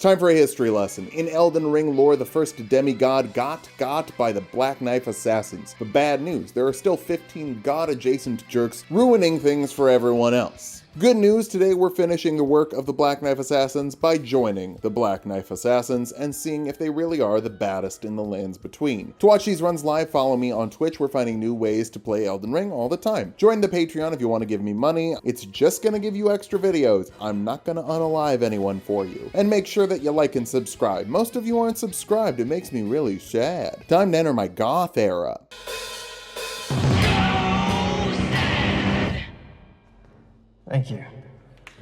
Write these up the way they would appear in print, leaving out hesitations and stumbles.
It's time for a history lesson. In Elden Ring lore, the first demigod got by the Black Knife Assassins. But bad news, there are still 15 god-adjacent jerks ruining things for everyone else. Good news, today we're finishing the work of the Black Knife Assassins by joining the Black Knife Assassins and seeing if they really are the baddest in the lands between. To watch these runs live, follow me on Twitch. We're finding new ways to play Elden Ring all the time. Join the Patreon if you want to give me money. It's just gonna give you extra videos. I'm not gonna unalive anyone for you. And make sure that you like and subscribe. Most of you aren't subscribed. It makes me really sad. Time to enter my goth era. Thank you.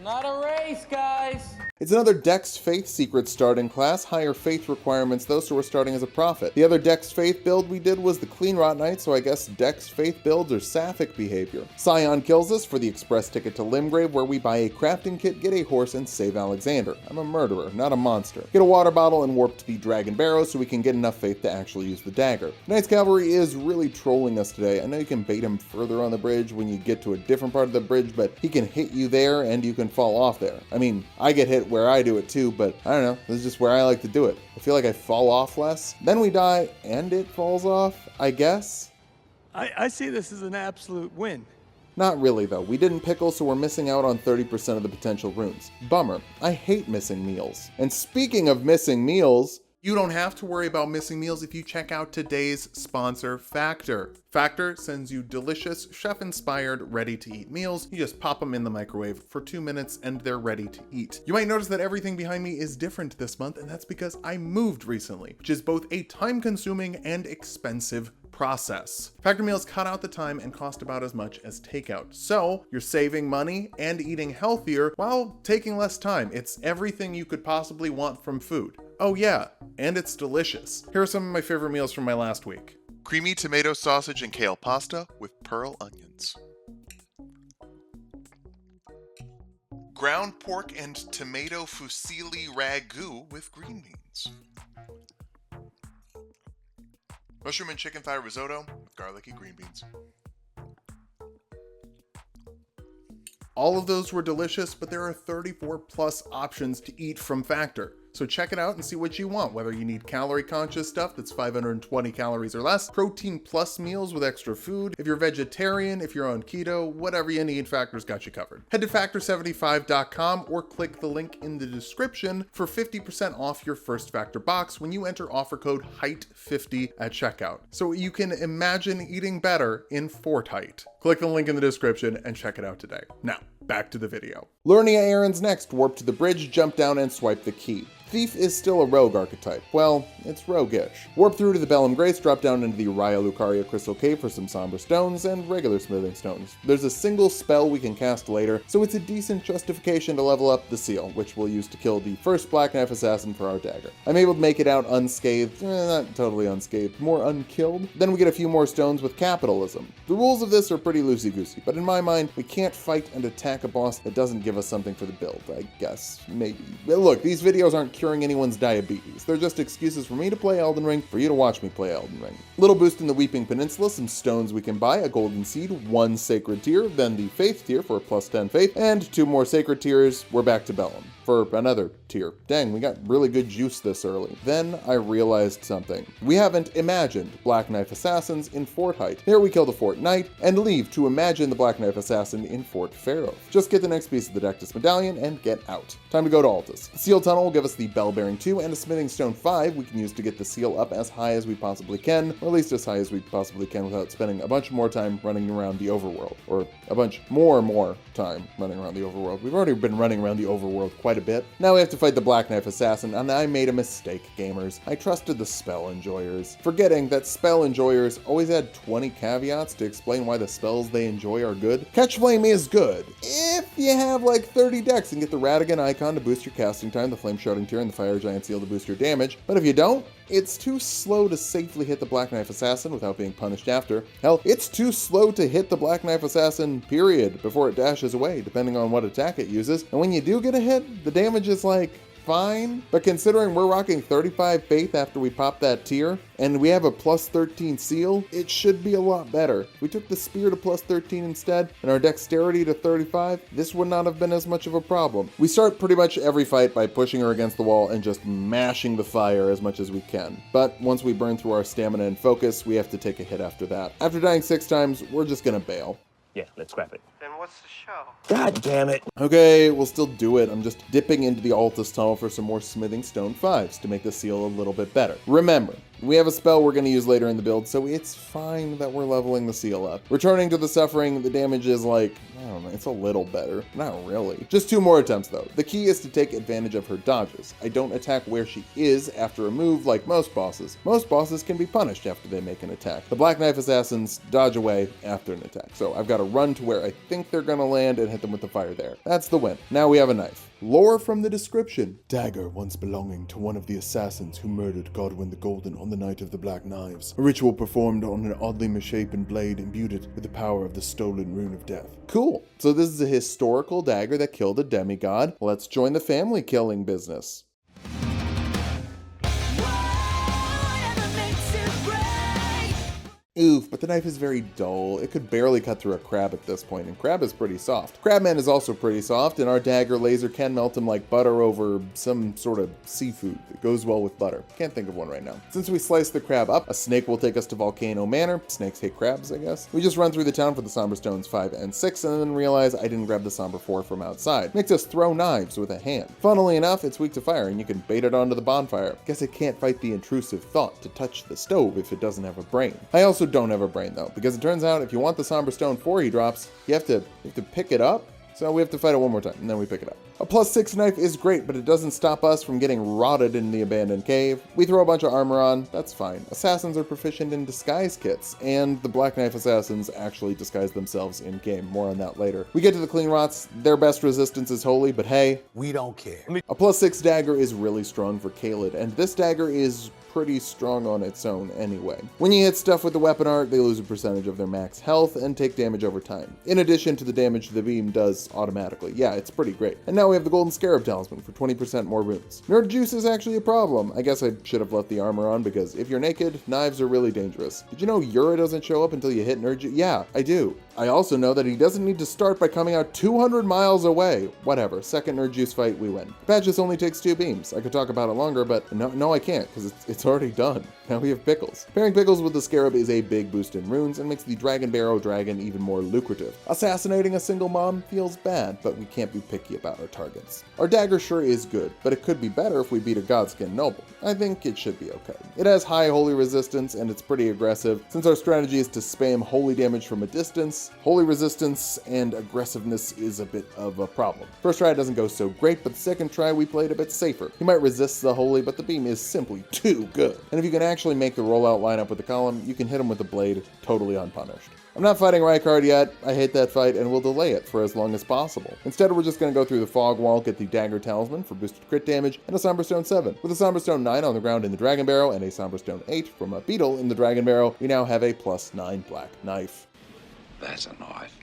Not a race, guys! It's another Dex Faith secret starting class, higher faith requirements though, so we're starting as a prophet. The other Dex Faith build we did was the Clean Rot Knight, so I guess Dex Faith builds are sapphic behavior. Scion kills us for the express ticket to Limgrave, where we buy a crafting kit, get a horse, and save Alexander. I'm a murderer, not a monster. Get a water bottle and warp to the Dragon Barrow so we can get enough faith to actually use the dagger. Knight's Cavalry is really trolling us today. I know you can bait him further on the bridge when you get to a different part of the bridge, but he can hit you there and you can fall off there. I mean, I get hit where I do it too, but I don't know, this is just where I like to do it. I feel like I fall off less. Then we die and it falls off, I guess. I see this as an absolute win. Not really though, we didn't pickle, so we're missing out on 30% of the potential runes. Bummer, I hate missing meals. And speaking of missing meals, you don't have to worry about missing meals if you check out today's sponsor, Factor. Factor sends you delicious, chef-inspired, ready-to-eat meals. You just pop them in the microwave for 2 minutes and they're ready to eat. You might notice that everything behind me is different this month, and that's because I moved recently, which is both a time-consuming and expensive process. Factor meals cut out the time and cost about as much as takeout. So you're saving money and eating healthier while taking less time. It's everything you could possibly want from food. Oh yeah, and it's delicious. Here are some of my favorite meals from my last week. Creamy tomato sausage and kale pasta with pearl onions. Ground pork and tomato fusilli ragu with green beans. Mushroom and chicken thigh risotto with garlicky green beans. All of those were delicious, but there are 34 plus options to eat from Factor. So check it out and see what you want, whether you need calorie conscious stuff that's 520 calories or less, protein plus meals with extra food, if you're vegetarian, if you're on keto, whatever you need, Factor's got you covered. Head to factor75.com or click the link in the description for 50% off your first Factor box when you enter offer code HEIGHT50 at checkout. So you can imagine eating better in Fortnite. Click the link in the description and check it out today. Now, back to the video. Lernia errands next. Warp to the bridge, jump down, and swipe the key. Thief is still a rogue archetype. Well, it's roguish. Warp through to the Bellum Grace, drop down into the Raya Lucaria Crystal Cave for some somber stones and regular smithing stones. There's a single spell we can cast later, so it's a decent justification to level up the seal, which we'll use to kill the first Black Knife Assassin for our dagger. I'm able to make it out unscathed, not totally unscathed, more unkilled. Then we get a few more stones with capitalism. The rules of this are pretty loosey-goosey, but in my mind, we can't fight and attack a boss that doesn't give us something for the build, I guess, maybe. But look, these videos aren't curing anyone's diabetes. They're just excuses for me to play Elden Ring, for you to watch me play Elden Ring. Little boost in the Weeping Peninsula, some stones we can buy, a golden seed, 1 sacred tier, then the faith tier for plus 10 faith, and 2 more sacred tiers. We're back to Bellum for another tier. Dang, we got really good juice this early. Then I realized something. We haven't imagined Black Knife Assassins in Fortnite. Here we kill the Fort Knight and leave to imagine the Black Knife Assassin in Fort Pharaoh. Just get the next piece of the Dectus Medallion and get out. Time to go to Altus. The Seal Tunnel will give us the Bell Bearing 2 and a Smithing Stone 5 we can use to get the seal up as high as we possibly can, or at least as high as we possibly can without spending a bunch more time running around the overworld, or a bunch more time running around the overworld. We've already been running around the overworld quite a bit. Now we have to fight the Black Knife Assassin, and I made a mistake, gamers. I trusted the spell enjoyers, forgetting that spell enjoyers always add 20 caveats to explain why the spells they enjoy are good. Catch Flame is good if you have like 30 decks and get the Radigan icon to boost your casting time, the Flame Shouting Tier, and the Fire Giant Seal to boost your damage, but if you don't, it's too slow to safely hit the Black Knife Assassin without being punished after. Hell, it's too slow to hit the Black Knife Assassin, period, before it dashes away, depending on what attack it uses. And when you do get a hit, the damage is like fine, but considering we're rocking 35 faith after we pop that tier, and we have a plus 13 seal, it should be a lot better. If we took the spear to plus 13 instead, and our dexterity to 35, this would not have been as much of a problem. We start pretty much every fight by pushing her against the wall and just mashing the fire as much as we can. But once we burn through our stamina and focus, we have to take a hit after that. After dying 6 times, we're just gonna bail. Yeah, let's scrap it. Then what's the show? God damn it. Okay, we'll still do it. I'm just dipping into the Altus tunnel for some more smithing stone 5s to make the seal a little bit better. Remember, we have a spell we're going to use later in the build, so it's fine that we're leveling the seal up. Returning to the suffering, the damage is like, I don't know, it's a little better. Not really. Just 2 more attempts though. The key is to take advantage of her dodges. I don't attack where she is after a move like most bosses. Most bosses can be punished after they make an attack. The Black Knife Assassins dodge away after an attack, so I've got to run to where I think they're going to land and hit them with the fire there. That's the win. Now we have a knife. Lore from the description. Dagger once belonging to one of the assassins who murdered Godwin the Golden on the night of the Black Knives. A ritual performed on an oddly misshapen blade imbued it with the power of the stolen rune of death. Cool. So this is a historical dagger that killed a demigod. Let's join the family killing business. Oof, but the knife is very dull. It could barely cut through a crab at this point, and crab is pretty soft. Crabman is also pretty soft, and our dagger laser can melt him like butter over some sort of seafood that goes well with butter. Can't think of one right now. Since we slice the crab up, a snake will take us to Volcano Manor. Snakes hate crabs, I guess. We just run through the town for the Somber Stones 5 and 6, and then realize I didn't grab the Somber 4 from outside. Makes us throw knives with a hand. Funnily enough, it's weak to fire, and you can bait it onto the bonfire. Guess it can't fight the intrusive thought to touch the stove if it doesn't have a brain. I also don't have a brain though, because it turns out if you want the Somber Stone 4 he drops, you have to pick it up. So we have to fight it one more time, and then we pick it up. A plus 6 knife is great, but it doesn't stop us from getting rotted in the abandoned cave. We throw a bunch of armor on, that's fine. Assassins are proficient in disguise kits, and the Black Knife Assassins actually disguise themselves in-game. More on that later. We get to the Clean Rots. Their best resistance is holy, but hey, we don't care. A plus 6 dagger is really strong for Kaled, and this dagger is pretty strong on its own anyway. When you hit stuff with the weapon art, they lose a percentage of their max health and take damage over time, in addition to the damage the beam does automatically. Yeah, it's pretty great. And now we have the Golden Scarab Talisman for 20% more runes. Nerd juice is actually a problem. I guess I should have left the armor on, because if you're naked, knives are really dangerous. Did you know Yura doesn't show up until you hit nerd juice? Yeah, I do. I also know that he doesn't need to start by coming out 200 miles away. Whatever, second nerd juice fight, we win. Patches only takes 2 beams. I could talk about it longer, but no I can't, because it's already done. Now we have Pickles. Pairing Pickles with the Scarab is a big boost in runes and makes the Dragon Barrow dragon even more lucrative. Assassinating a single mom feels bad, but we can't be picky about our targets. Our dagger sure is good, but it could be better if we beat a Godskin Noble. I think it should be okay. It has high holy resistance and it's pretty aggressive. Since our strategy is to spam holy damage from a distance, holy resistance and aggressiveness is a bit of a problem. First try it doesn't go so great, but the second try we played a bit safer. He might resist the holy, but the beam is simply too good. And if you can actually make the rollout line up with the column, you can hit him with the blade totally unpunished. I'm not fighting Rykard yet. I hate that fight and we'll delay it for as long as possible. Instead, we're just going to go through the Fog Wall, get the Dagger Talisman for boosted crit damage, and a Somber Stone 7. With a Somber Stone 9 on the ground in the Dragon Barrow and a Somber Stone 8 from a Beetle in the Dragon Barrow, we now have a plus 9 Black Knife. That's a knife.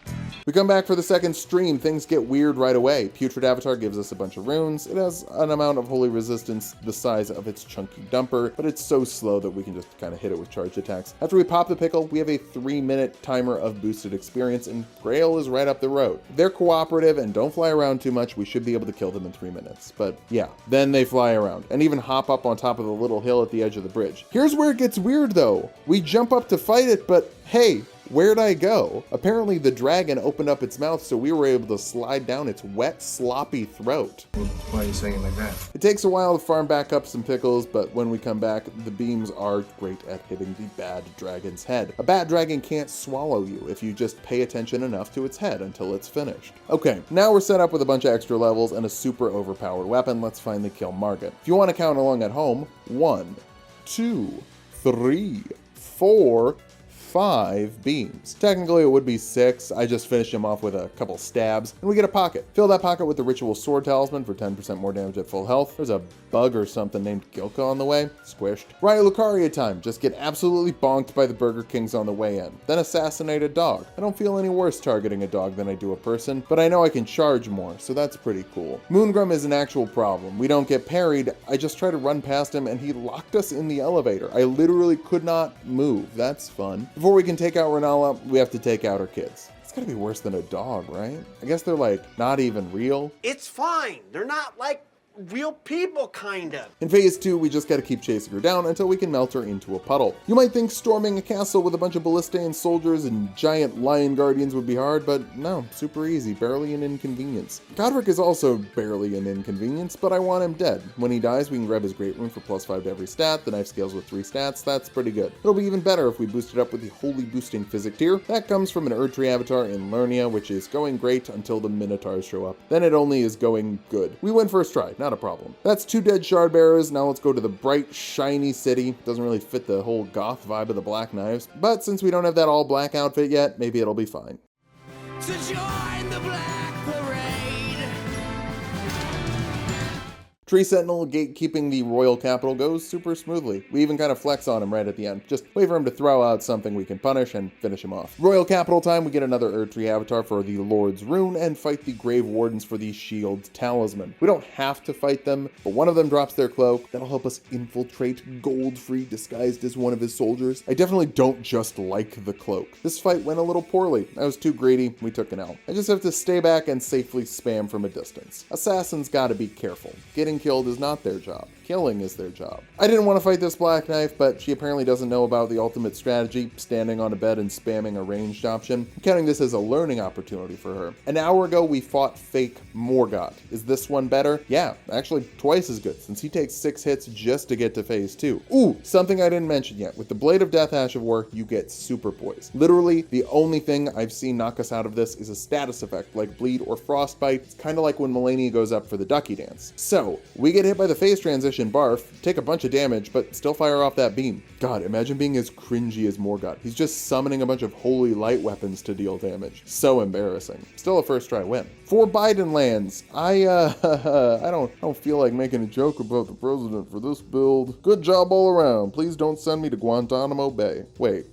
We come back for the second stream. Things get weird right away. Putrid Avatar gives us a bunch of runes. It has an amount of holy resistance the size of its chunky dumper, but it's so slow that we can just kind of hit it with charged attacks. After we pop the pickle, we have a 3-minute timer of boosted experience, and Grail is right up the road. If they're cooperative and don't fly around too much, we should be able to kill them in 3 minutes. But yeah, then they fly around and even hop up on top of the little hill at the edge of the bridge. Here's where it gets weird though. We jump up to fight it, but hey, where'd I go? Apparently the dragon opened up its mouth so we were able to slide down its wet, sloppy throat. Why are you saying it like that? It takes a while to farm back up some pickles, but when we come back, the beams are great at hitting the bad dragon's head. A bad dragon can't swallow you if you just pay attention enough to its head until it's finished. Okay, now we're set up with a bunch of extra levels and a super overpowered weapon. Let's finally kill Margit. If you want to count along at home, 1, 2, 3, 4, 5 beams. Technically it would be 6, I just finished him off with a couple stabs, and we get a pocket. Fill that pocket with the ritual sword talisman for 10% more damage at full health. There's a bug or something named Gilka on the way. Squished. Raya Lucaria time. Just get absolutely bonked by the Burger Kings on the way in. Then assassinate a dog. I don't feel any worse targeting a dog than I do a person, but I know I can charge more, so that's pretty cool. Moongrum is an actual problem. We don't get parried. I just try to run past him and he locked us in the elevator. I literally could not move. That's fun. Before we can take out Renala, we have to take out her kids. It's gotta be worse than a dog, right? I guess they're like not even real. It's fine. They're not like real people, kinda. In phase 2, we just gotta keep chasing her down until we can melt her into a puddle. You might think storming a castle with a bunch of Ballistaean soldiers and giant lion guardians would be hard, but no, super easy, barely an inconvenience. Godric is also barely an inconvenience, but I want him dead. When he dies, we can grab his great rune for +5 to every stat. The knife scales with 3 stats, that's pretty good. It'll be even better if we boost it up with the holy boosting physic tier. That comes from an Erdtree avatar in Lernia, which is going great until the Minotaurs show up. Then it only is going good. We win first try, not a problem. That's 2 dead shard bearers. Now let's go to the bright, shiny city. Doesn't really fit the whole goth vibe of the Black Knives, but since we don't have that all black outfit yet, maybe it'll be fine. To join the Black Parade. Tree Sentinel gatekeeping the royal capital goes super smoothly. We even kind of flex on him right at the end. Just wait for him to throw out something we can punish and finish him off. Royal capital time, we get another Erdtree avatar for the Lord's Rune and fight the Grave Wardens for the Shield Talisman. We don't have to fight them, but one of them drops their cloak. That'll help us infiltrate Goldfree disguised as one of his soldiers. I definitely don't just like the cloak. This fight went a little poorly. I was too greedy, we took an L. I just have to stay back and safely spam from a distance. Assassins gotta be careful. Getting killed is not their job. Killing is their job. I didn't want to fight this Black Knife, but she apparently doesn't know about the ultimate strategy, standing on a bed and spamming a ranged option. I'm counting this as a learning opportunity for her. An hour ago, we fought fake Morgoth. Is this one better? Yeah, actually twice as good, since he takes 6 hits just to get to phase 2. Ooh, something I didn't mention yet. With the Blade of Death Ash of War, you get super poise. Literally, the only thing I've seen knock us out of this is a status effect, like bleed or frostbite. It's kind of like when Malenia goes up for the Ducky Dance. So, we get hit by the phase transition barf, take a bunch of damage, but still fire off that beam. God, imagine being as cringy as Morgoth. He's just summoning a bunch of holy light weapons to deal damage. So embarrassing. Still a first try win. For Biden lands, I don't feel like making a joke about the president for this build. Good job all around. Please don't send me to Guantanamo Bay. Wait.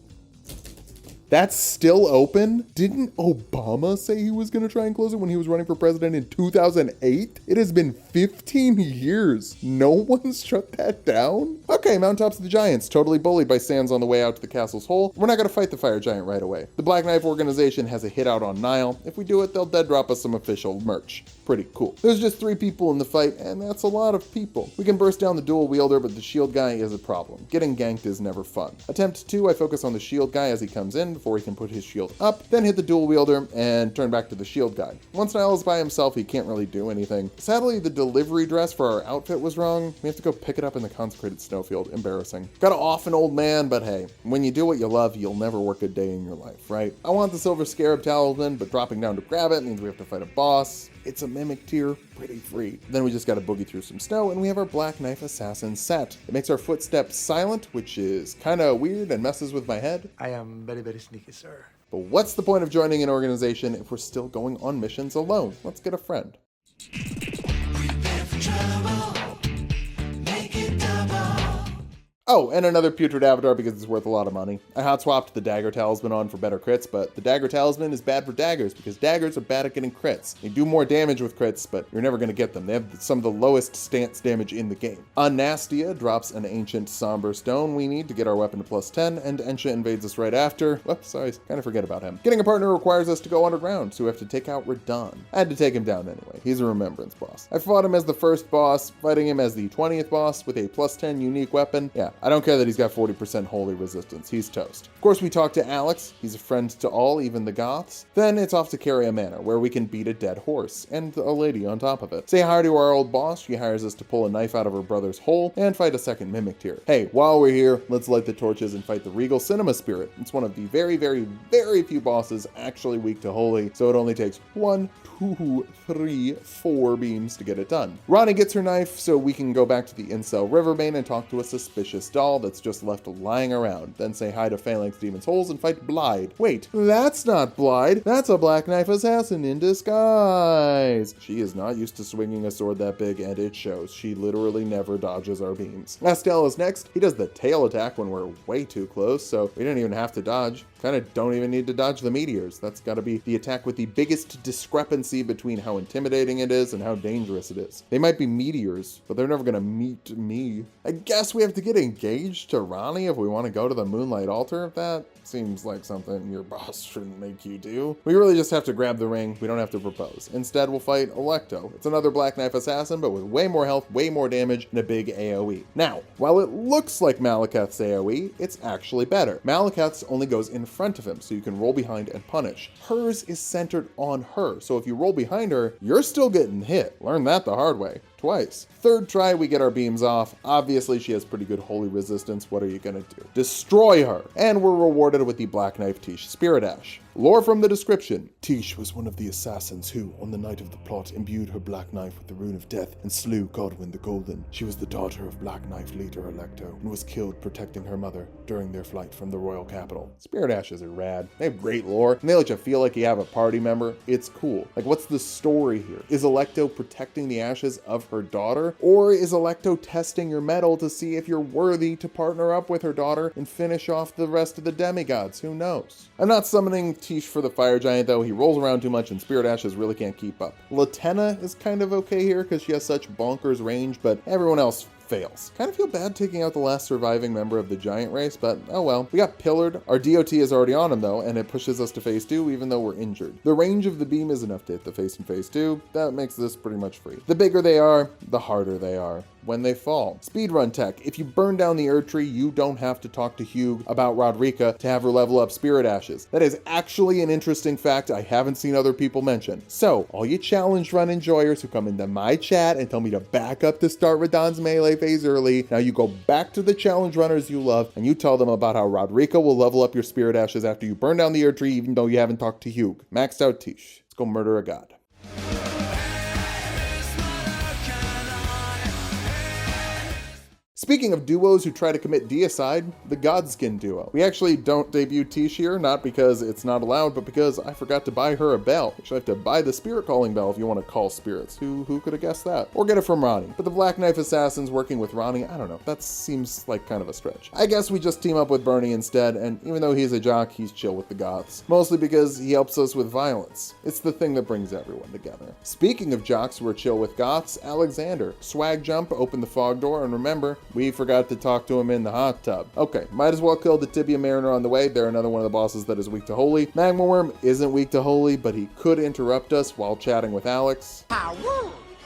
That's still open? Didn't Obama say he was going to try and close it when he was running for president in 2008? It has been 15 years. No one's shut that down? Okay, mountaintops of the giants, totally bullied by Sans on the way out to the castle's hole. We're not going to fight the fire giant right away. The Black Knife organization has a hit out on Nile. If we do it, they'll dead drop us some official merch. Pretty cool. There's just 3 people in the fight, and that's a lot of people. We can burst down the dual wielder, but the shield guy is a problem. Getting ganked is never fun. Attempt 2, I focus on the shield guy as he comes in before he can put his shield up, then hit the dual wielder and turn back to the shield guy. Once Nile is by himself, he can't really do anything. Sadly, the delivery dress for our outfit was wrong. We have to go pick it up in the consecrated snowfield. Embarrassing. Gotta off an old man, but hey, when you do what you love, you'll never work a day in your life, right? I want the silver scarab talisman, but dropping down to grab it means we have to fight a boss. It's a mimic tier, pretty free. Then we just gotta boogie through some snow and we have our Black Knife Assassin set. It makes our footsteps silent, which is kinda weird and messes with my head. I am very, very sneaky, sir. But what's the point of joining an organization if we're still going on missions alone? Let's get a friend. Oh, and another putrid avatar because it's worth a lot of money. I hot swapped the dagger talisman on for better crits, but the dagger talisman is bad for daggers because daggers are bad at getting crits. They do more damage with crits, but you're never going to get them. They have some of the lowest stance damage in the game. Anastia drops an ancient somber stone we need to get our weapon to +10, and Ensha invades us right after. Whoops, sorry, kind of forget about him. Getting a partner requires us to go underground, so we have to take out Radahn. I had to take him down anyway. He's a remembrance boss. I fought him as the first boss, fighting him as the 20th boss with a +10 unique weapon. Yeah, I don't care that he's got 40% holy resistance. He's toast. Of course, we talk to Alex. He's a friend to all, even the goths. Then it's off to Caria Manor, where we can beat a dead horse and a lady on top of it. Say hi to our old boss. She hires us to pull a knife out of her brother's hole and fight a second mimic tier. Hey, while we're here, let's light the torches and fight the Regal Cinema Spirit. It's one of the very, very, very few bosses actually weak to holy, so it only takes 1, 2, 3, 4 beams to get it done. Ronnie gets her knife, so we can go back to the Incel Riverbane and talk to a suspicious doll that's just left lying around. Then say hi to Phalanx Demon's Holes and fight Blide. Wait, that's not Blide. That's a Black Knife assassin in disguise. She is not used to swinging a sword that big, and it shows. She literally never dodges our beams. Astel is next. He does the tail attack when we're way too close, so we didn't even have to dodge. Kind of don't even need to dodge the meteors. That's got to be the attack with the biggest discrepancy between how intimidating it is and how dangerous it is. They might be meteors, but they're never going to meet me. I guess we have to get engaged to Ronnie if we want to go to the Moonlight Altar. That seems like something your boss shouldn't make you do. We really just have to grab the ring. We don't have to propose. Instead, we'll fight Electo. It's another Black Knife assassin, but with way more health, way more damage, and a big AoE. Now, while it looks like Malekith's AoE, it's actually better. Malekith's only goes in front of him, so you can roll behind and punish. Hers is centered on her, so if you roll behind her, you're still getting hit. Learn that the hard way. Twice. Third try, we get our beams off. Obviously, she has pretty good holy resistance. What are you gonna do? Destroy her! And we're rewarded with the Black Knife Tiche Spirit Ash. Lore from the description. Tiche was one of the assassins who, on the night of the plot, imbued her black knife with the rune of death and slew Godwyn the Golden. She was the daughter of Black Knife leader Electo and was killed protecting her mother during their flight from the royal capital. Spirit Ashes are rad. They have great lore, and they let you feel like you have a party member. It's cool. Like, what's the story here? Is Electo protecting the ashes of her daughter? Or is Electo testing your mettle to see if you're worthy to partner up with her daughter and finish off the rest of the demigods? Who knows? I'm not summoning Tiche for the Fire Giant, though. He rolls around too much and Spirit Ashes really can't keep up. Latenna is kind of okay here because she has such bonkers range, but everyone else fails. Kind of feel bad taking out the last surviving member of the giant race, but oh well. We got pillared. Our DOT is already on him though, and it pushes us to phase 2 even though we're injured. The range of the beam is enough to hit the face in phase 2. That makes this pretty much free. The bigger they are, the harder they are when they fall. Speedrun tech. If you burn down the Erd Tree, you don't have to talk to Hugh about Rodrika to have her level up Spirit Ashes. That is actually an interesting fact I haven't seen other people mention. So, all you challenge run enjoyers who come into my chat and tell me to back up to start Radahn's melee phase early, now you go back to the challenge runners you love and you tell them about how Rodrika will level up your Spirit Ashes after you burn down the Erd Tree even though you haven't talked to Hugh. Maxed out Tiche. Let's go murder a god. Speaking of duos who try to commit deicide, the Godskin duo. We actually don't debut Tiche here, not because it's not allowed, but because I forgot to buy her a bell. Actually, I have to buy the spirit calling bell if you want to call spirits. Who could have guessed that? Or get it from Ronnie. But the Black Knife Assassins working with Ronnie, I don't know. That seems like kind of a stretch. I guess we just team up with Bernie instead, and even though he's a jock, he's chill with the Goths. Mostly because he helps us with violence. It's the thing that brings everyone together. Speaking of jocks who are chill with Goths, Alexander. Swag jump, open the fog door, and remember, we forgot to talk to him in the hot tub. Okay, might as well kill the Tibia Mariner on the way. They're another one of the bosses that is weak to Holy. Magma Worm isn't weak to Holy, but he could interrupt us while chatting with Alex.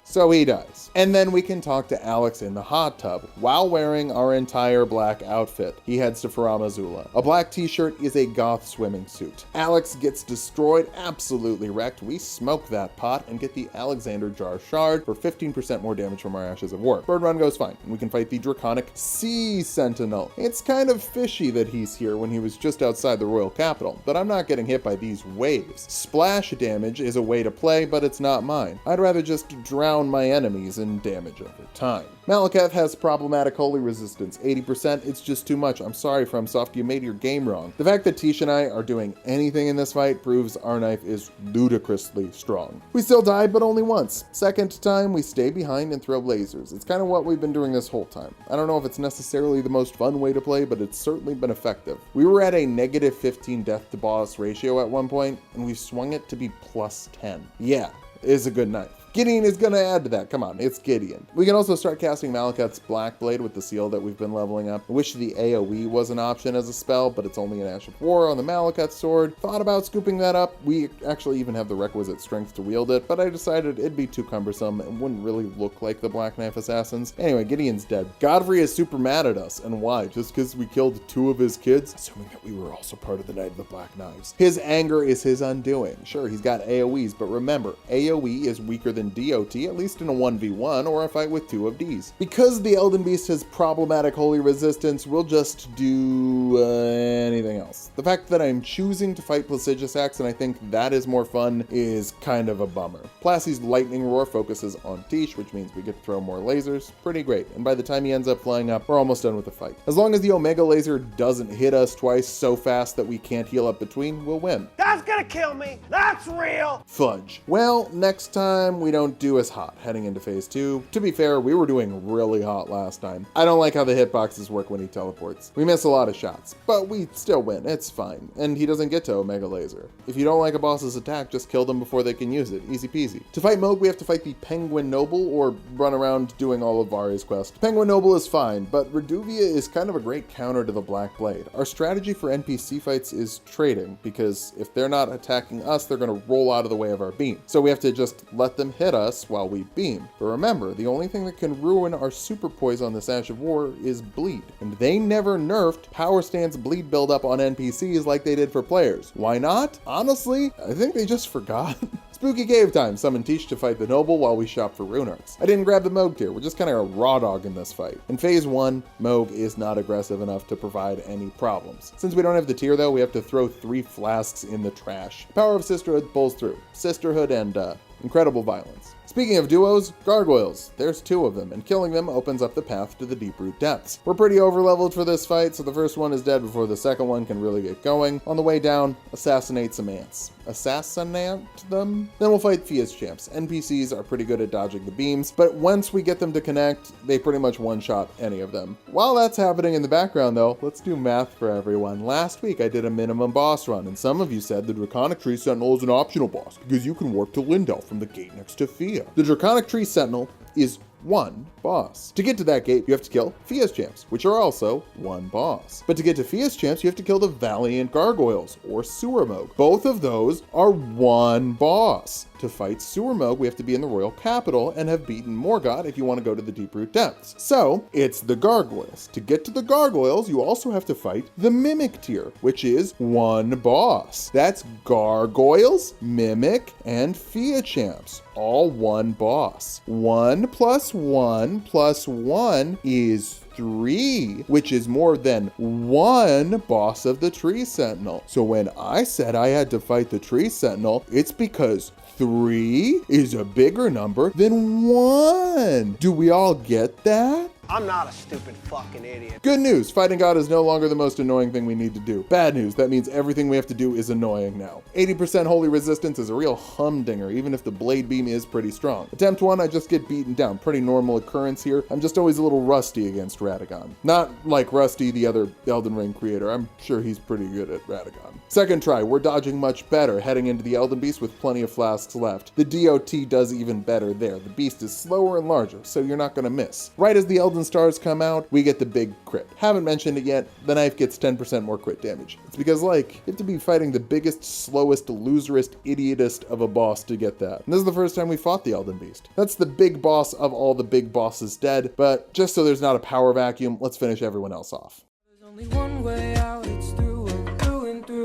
So he dies. And then we can talk to Alex in the hot tub while wearing our entire black outfit. He heads to Faramazula. A black t-shirt is a goth swimming suit. Alex gets destroyed, absolutely wrecked. We smoke that pot and get the Alexander Jar Shard for 15% more damage from our Ashes of War. Bird run goes fine, and we can fight the Draconic Sea Sentinel. It's kind of fishy that he's here when he was just outside the royal capital, but I'm not getting hit by these waves. Splash damage is a way to play, but it's not mine. I'd rather just drown my enemies in damage over time. Malekith has problematic holy resistance, 80%, it's just too much. I'm sorry FromSoft, you made your game wrong. The fact that Tiche and I are doing anything in this fight proves our knife is ludicrously strong. We still die, but only once. Second time, we stay behind and throw lasers. It's kind of what we've been doing this whole time. I don't know if it's necessarily the most fun way to play, but it's certainly been effective. We were at a negative 15 death to boss ratio at one point, and we've swung it to be plus 10. Yeah, it is a good knife. Gideon is going to add to that. Come on, it's Gideon. We can also start casting Malekith's Black Blade with the seal that we've been leveling up. I wish the AoE was an option as a spell, but it's only an Ash of War on the Malekith sword. Thought about scooping that up. We actually even have the requisite strength to wield it, but I decided it'd be too cumbersome and wouldn't really look like the Black Knife Assassins. Anyway, Gideon's dead. Godfrey is super mad at us, and why? Just because we killed 2 of his kids? Assuming that we were also part of the Night of the Black Knives. His anger is his undoing. Sure, he's got AoEs, but remember, AoE is weaker than in DOT, at least in a 1v1 or a fight with 2 of Ds. Because the Elden Beast has problematic holy resistance, we'll just do anything else. The fact that I'm choosing to fight Placidusax and I think that is more fun is kind of a bummer. Placy's Lightning Roar focuses on Tiche, which means we get to throw more lasers. Pretty great. And by the time he ends up flying up, we're almost done with the fight. As long as the Omega Laser doesn't hit us twice so fast that we can't heal up between, we'll win. That's gonna kill me. That's real. Fudge. Well, next time we don't do as hot heading into phase 2. To be fair, we were doing really hot last time. I don't like how the hitboxes work when he teleports. We miss a lot of shots, but we still win. It's fine. And he doesn't get to Omega Laser. If you don't like a boss's attack, just kill them before they can use it. Easy peasy. To fight Moog, we have to fight the Penguin Noble or run around doing all of Vari's quest. Penguin Noble is fine, but Reduvia is kind of a great counter to the Black Blade. Our strategy for NPC fights is trading, because if they're not attacking us, they're going to roll out of the way of our beam. So we have to just let them hit us while we beam. But remember, the only thing that can ruin our super poise on this Ash of War is bleed. And they never nerfed Power Stance bleed buildup on NPCs like they did for players. Why not? Honestly, I think they just forgot. Spooky Cave Time. Summon Tiche to fight the Noble while we shop for rune arts. I didn't grab the Moog tier. We're just kind of a raw dog in this fight. In phase 1, Moog is not aggressive enough to provide any problems. Since we don't have the tier though, we have to throw 3 flasks in the trash. Power of Sisterhood pulls through. Sisterhood and incredible violence. Speaking of duos, gargoyles. There's 2 of them, and killing them opens up the path to the Deep-Root Depths. We're pretty overleveled for this fight, so the first one is dead before the second one can really get going. On the way down, assassinate some ants. Assassinate them? Then we'll fight Fia's champs. NPCs are pretty good at dodging the beams, but once we get them to connect, they pretty much one-shot any of them. While that's happening in the background though, let's do math for everyone. Last week I did a minimum boss run, and some of you said the Draconic Tree Sentinel is an optional boss because you can warp to Lindell from the gate next to Fia. The Draconic Tree Sentinel is 1 boss. To get to that gate, you have to kill Fia's champs, which are also 1 boss. But to get to Fia's champs, you have to kill the Valiant Gargoyles, or Sewer Moog. Both of those are 1 boss. To fight Sewer Moog, we have to be in the Royal Capital and have beaten Morgoth if you want to go to the Deep-Root Depths. So, it's the Gargoyles. To get to the Gargoyles, you also have to fight the Mimic tier, which is 1 boss. That's Gargoyles, Mimic, and Fia champs. All 1 boss. 1 plus 1 plus 1 is 3, which is more than 1 boss of the Tree Sentinel. So when I said I had to fight the Tree Sentinel, it's because 3 is a bigger number than 1. Do we all get that? I'm not a stupid fucking idiot. Good news, fighting God is no longer the most annoying thing we need to do. Bad news, that means everything we have to do is annoying now. 80% holy resistance is a real humdinger, even if the blade beam is pretty strong. Attempt 1, I just get beaten down. Pretty normal occurrence here. I'm just always a little rusty against Radagon. Not like Rusty, the other Elden Ring creator. I'm sure he's pretty good at Radagon. Second try, we're dodging much better, heading into the Elden Beast with plenty of flasks left. The DOT does even better there. The beast is slower and larger, so you're not gonna miss. Right as the Elden Stars come out, we get the big crit. Haven't mentioned it yet, the knife gets 10% more crit damage. It's because, like, you have to be fighting the biggest, slowest, loserest, idiotest of a boss to get that. And this is the first time we fought the Elden Beast. That's the big boss of all the big bosses dead, but just so there's not a power vacuum, let's finish everyone else off. There's only one way out, it's through and through and through.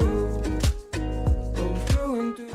Through and through.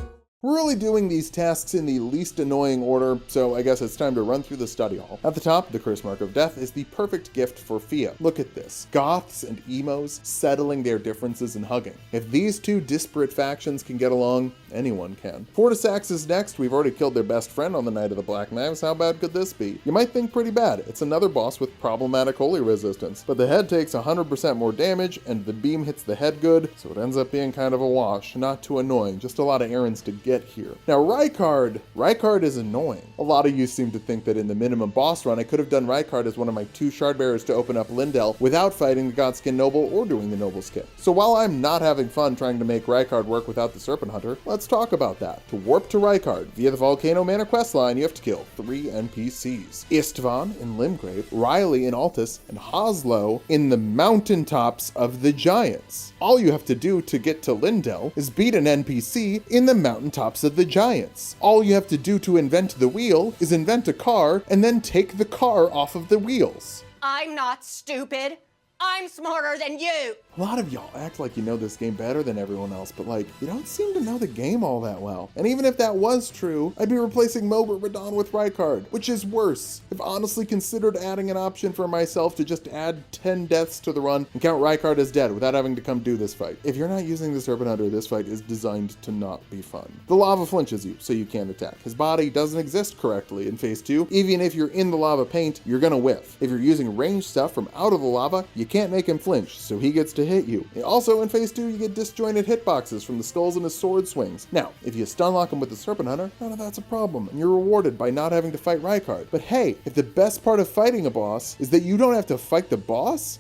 We're really doing these tasks in the least annoying order, so I guess it's time to run through the study hall. At the top, the Curse Mark of Death is the perfect gift for Fia. Look at this. Goths and emos settling their differences and hugging. If these 2 disparate factions can get along, anyone can. Fortisax is next. We've already killed their best friend on the Night of the Black Knives. How bad could this be? You might think pretty bad. It's another boss with problematic holy resistance, but the head takes 100% more damage and the beam hits the head good, so it ends up being kind of a wash. Not too annoying, just a lot of errands to get here. Now Rykard is annoying. A lot of you seem to think that in the minimum boss run I could have done Rykard as one of my 2 shard bearers to open up Lindell without fighting the Godskin Noble or doing the Noble Skip. So while I'm not having fun trying to make Rykard work without the Serpent Hunter, let's talk about that. To warp to Rykard via the Volcano Manor questline, you have to kill 3 NPCs. Istvan in Limgrave, Riley in Altus, and Hoslow in the mountaintops of the Giants. All you have to do to get to Lindell is beat an NPC in the mountaintops of the Giants. All you have to do to invent the wheel is invent a car and then take the car off of the wheels. I'm not stupid. I'm smarter than you. A lot of y'all act like you know this game better than everyone else, but like, you don't seem to know the game all that well. And even if that was true, I'd be replacing Mobert Radon with Rykard, which is worse. I've honestly considered adding an option for myself to just add 10 deaths to the run and count Rykard as dead without having to come do this fight. If you're not using the Serpent Hunter, this fight is designed to not be fun. The lava flinches you, so you can't attack. His body doesn't exist correctly in phase 2. Even if you're in the lava paint, you're gonna whiff. If you're using ranged stuff from out of the lava, you can't make him flinch, so he gets to hit you. Also, in phase 2, you get disjointed hitboxes from the skulls and his sword swings. Now, if you stun lock him with the Serpent Hunter, none of that's a problem, and you're rewarded by not having to fight Rykard. But hey, if the best part of fighting a boss is that you don't have to fight the boss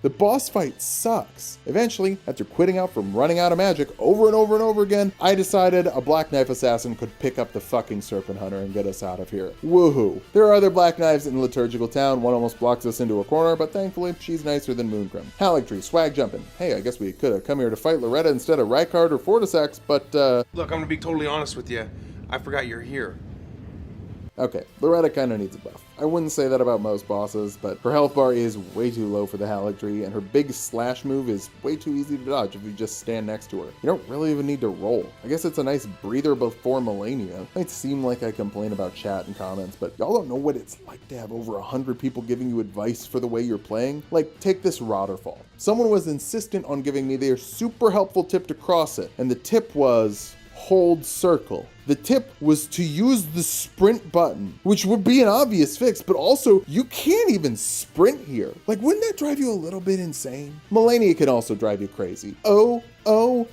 fight sucks. Eventually, after quitting out from running out of magic over and over and over again, I decided a Black Knife Assassin could pick up the fucking Serpent Hunter and get us out of here. Woohoo! There are other Black Knives in Liturgical Town. One almost blocks us into a corner, but thankfully, she's nicer than Moongrim. Haligtree, swag jumping. Hey, I guess we could have come here to fight Loretta instead of Rykard or Fortisex, but Look, I'm gonna be totally honest with you. I forgot you're here. okay, Loretta kinda needs a buff. I wouldn't say that about most bosses, but her health bar is way too low for the Haligtree, and her big slash move is way too easy to dodge if you just stand next to her. You don't really even need to roll. I guess it's a nice breather before Malenia. It might seem like I complain about chat and comments, but y'all don't know what it's like to have over 100 people giving you advice for the way you're playing. Like, take this Rodderfall. Someone was insistent on giving me their super helpful tip to cross it, and the tip was hold circle. The tip was to use the sprint button, which would be an obvious fix, but also you can't even sprint here. Like, wouldn't that drive you a little bit insane? Malenia can also drive you crazy. Oh,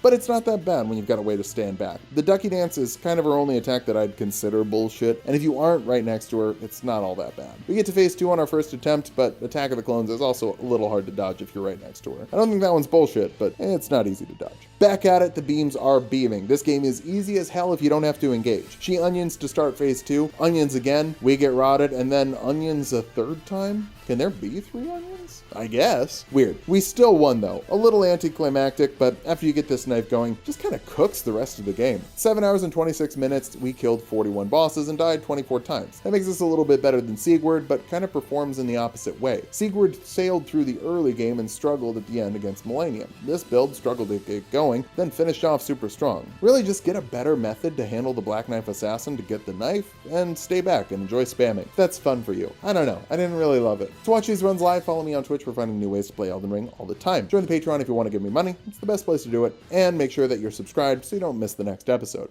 but it's not that bad when you've got a way to stand back. The Ducky Dance is kind of her only attack that I'd consider bullshit, and if you aren't right next to her, it's not all that bad. We get to phase 2 on our first attempt, but Attack of the Clones is also a little hard to dodge if you're right next to her. I don't think that one's bullshit, but it's not easy to dodge. Back at it, the beams are beaming. This game is easy as hell if you don't have to engage. She onions to start phase 2, onions again, we get rotted, and then onions a third time? Can there be 3 onions? I guess. Weird. We still won though. A little anticlimactic, but after you get this knife going, just kind of cooks the rest of the game. 7 hours and 26 minutes, we killed 41 bosses and died 24 times. That makes us a little bit better than Sigurd, but kind of performs in the opposite way. Sigurd sailed through the early game and struggled at the end against Malenia. This build struggled to get going, then finished off super strong. Really just get a better method to handle the Black Knife Assassin to get the knife, and stay back and enjoy spamming. That's fun for you. I don't know. I didn't really love it. To watch these runs live, follow me on Twitch for finding new ways to play Elden Ring all the time. Join the Patreon if you want to give me money. It's the best place to do it. And make sure that you're subscribed so you don't miss the next episode.